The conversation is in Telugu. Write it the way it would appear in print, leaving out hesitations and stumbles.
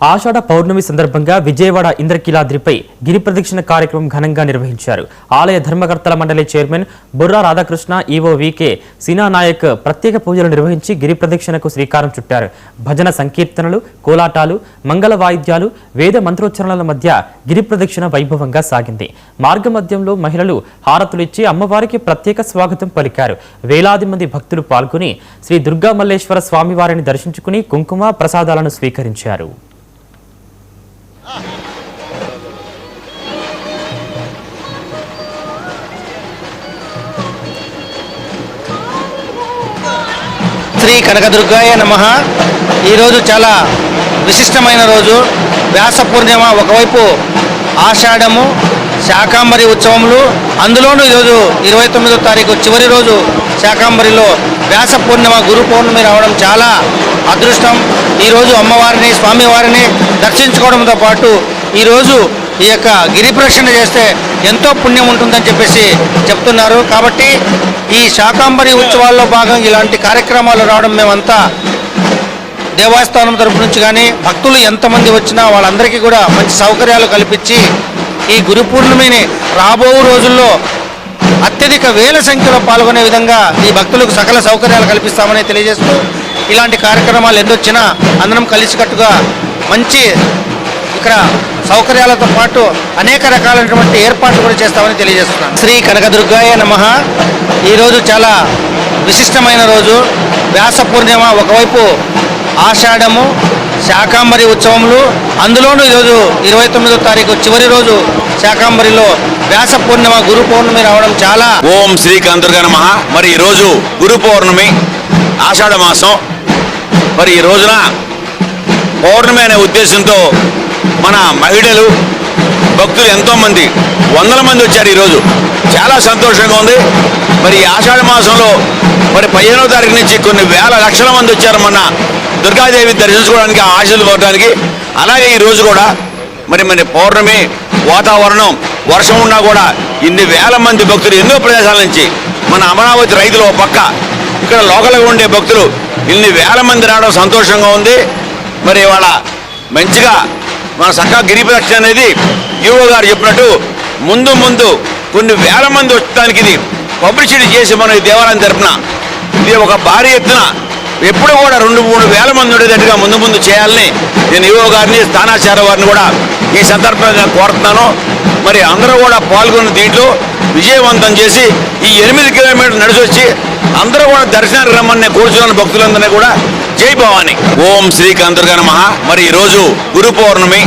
ఆషాఢ పౌర్ణమి సందర్భంగా విజయవాడ ఇంద్రకీలాద్రిపై గిరి ప్రదక్షిణ కార్యక్రమం ఘనంగా నిర్వహించారు. ఆలయ ధర్మకర్తల మండలి chairman Burra Radhakrishna, EO VK Seena Naik ప్రత్యేక పూజలు నిర్వహించి గిరి ప్రదక్షిణకు శ్రీకారం చుట్టారు. భజన సంకీర్తనలు, కోలాటాలు, మంగళ వాయిద్యాలు, వేద మంత్రోచ్చరణల మధ్య గిరి ప్రదక్షిణ వైభవంగా సాగింది. మార్గమధ్యంలో మహిళలు హారతులిచ్చి అమ్మవారికి ప్రత్యేక స్వాగతం పలికారు. వేలాది మంది భక్తులు పాల్గొని శ్రీ దుర్గా మల్లేశ్వర స్వామివారిని దర్శించుకుని కుంకుమ ప్రసాదాలను స్వీకరించారు. శ్రీ కనకదుర్గాయ నమః. ఈరోజు చాలా విశిష్టమైన రోజు. వ్యాస పూర్ణిమ ఒకవైపు, ఆషాఢము, శాకాంబరి ఉత్సవములు, అందులోనూ ఈరోజు 29వ తారీఖు చివరి రోజు శాకాంబరిలో వ్యాస పూర్ణిమ గురు పౌర్ణమి రావడం చాలా అదృష్టం. ఈరోజు అమ్మవారిని, స్వామివారిని దర్శించుకోవడంతో పాటు ఈరోజు ఈ యొక్క గిరి ప్రదక్షిణ చేస్తే ఎంతో పుణ్యం ఉంటుందని చెప్పేసి చెప్తున్నారు. కాబట్టి ఈ శాకాంబరి ఉత్సవాల్లో భాగంగా ఇలాంటి కార్యక్రమాలు రావడం మేమంతా దేవస్థానం తరపు నుంచి కానీ భక్తులు ఎంతమంది వచ్చినా వాళ్ళందరికీ కూడా మంచి సౌకర్యాలు కల్పించి ఈ గురు పూర్ణిమని రాబో రోజుల్లో అత్యధిక వేల సంఖ్యలో పాల్గొనే విధంగా ఈ భక్తులకు సకల సౌకర్యాలు కల్పిస్తామని తెలియజేస్తూ, ఇలాంటి కార్యక్రమాలు ఎన్నొచ్చినా అందరం కలిసికట్టుగా మంచి ఇక్కడ సౌకర్యాలతో పాటు అనేక రకాలైనటువంటి ఏర్పాట్లు కూడా చేస్తామని తెలియజేస్తున్నాను. శ్రీ కనకదుర్గాయ నమః. ఈరోజు చాలా విశిష్టమైన రోజు. వ్యాస పూర్ణిమ ఒకవైపు, ఆషాఢము, శాకాంబరి ఉత్సవములు, అందులోనూ ఈరోజు 29వ తారీఖు చివరి రోజు శాకాంబరిలో వ్యాస పూర్ణిమ గురు పౌర్ణమి రావడం చాలా. ఓం శ్రీ కనకదుర్గాయ నమః. మరి ఈరోజు గురు పౌర్ణమి, ఆషాఢ మాసం. మరి ఈ రోజున పౌర్ణమి అనే ఉద్దేశంతో మన మహిళలు, భక్తులు ఎంతోమంది, వందల మంది వచ్చారు. ఈరోజు చాలా సంతోషంగా ఉంది. మరి ఈ ఆషాఢ మాసంలో మరి 15వ తారీఖు నుంచి కొన్ని వేల లక్షల మంది వచ్చారు మన దుర్గాదేవి దర్శించుకోవడానికి, ఆశలు పోవడానికి. అలాగే ఈరోజు కూడా మరి పౌర్ణమి వాతావరణం, వర్షం ఉన్నా కూడా ఇన్ని వేల మంది భక్తులు ఎన్నో ప్రదేశాల నుంచి, మన అమరావతి రైతులు ఒక పక్క, ఇక్కడ లోకల్గా ఉండే భక్తులు ఇన్ని వేల మంది రావడం సంతోషంగా ఉంది. మరి ఇవాళ మంచిగా మన చక్కగా గిరి ప్రదక్షిణ అనేది ఈవో గారు చెప్పినట్టు ముందు కొన్ని వేల మంది వచ్చడానికి ఇది పబ్లిసిటీ చేసి మన ఈ దేవాలయం తరపున ఇది ఒక భారీ ఎత్తున ఎప్పుడు కూడా 2-3 వేల మంది ఉండేటట్టుగా ముందు చేయాలని నేను ఈవో గారిని, స్థానాచార్య వారిని కూడా ఈ సందర్భంగా కోరుతున్నాను. మరి అందరూ కూడా పాల్గొన్న దీంట్లో విజయవంతం చేసి ఈ 8 కిలోమీటర్లు నడిచి వచ్చి అందరూ కూడా దర్శనానికి రమ్మని కోరుచున్న భక్తులందరినీ కూడా జై భవాని. ఓం శ్రీ కనకదుర్గాయ నమః. మరి ఈరోజు గురు పౌర్ణమి,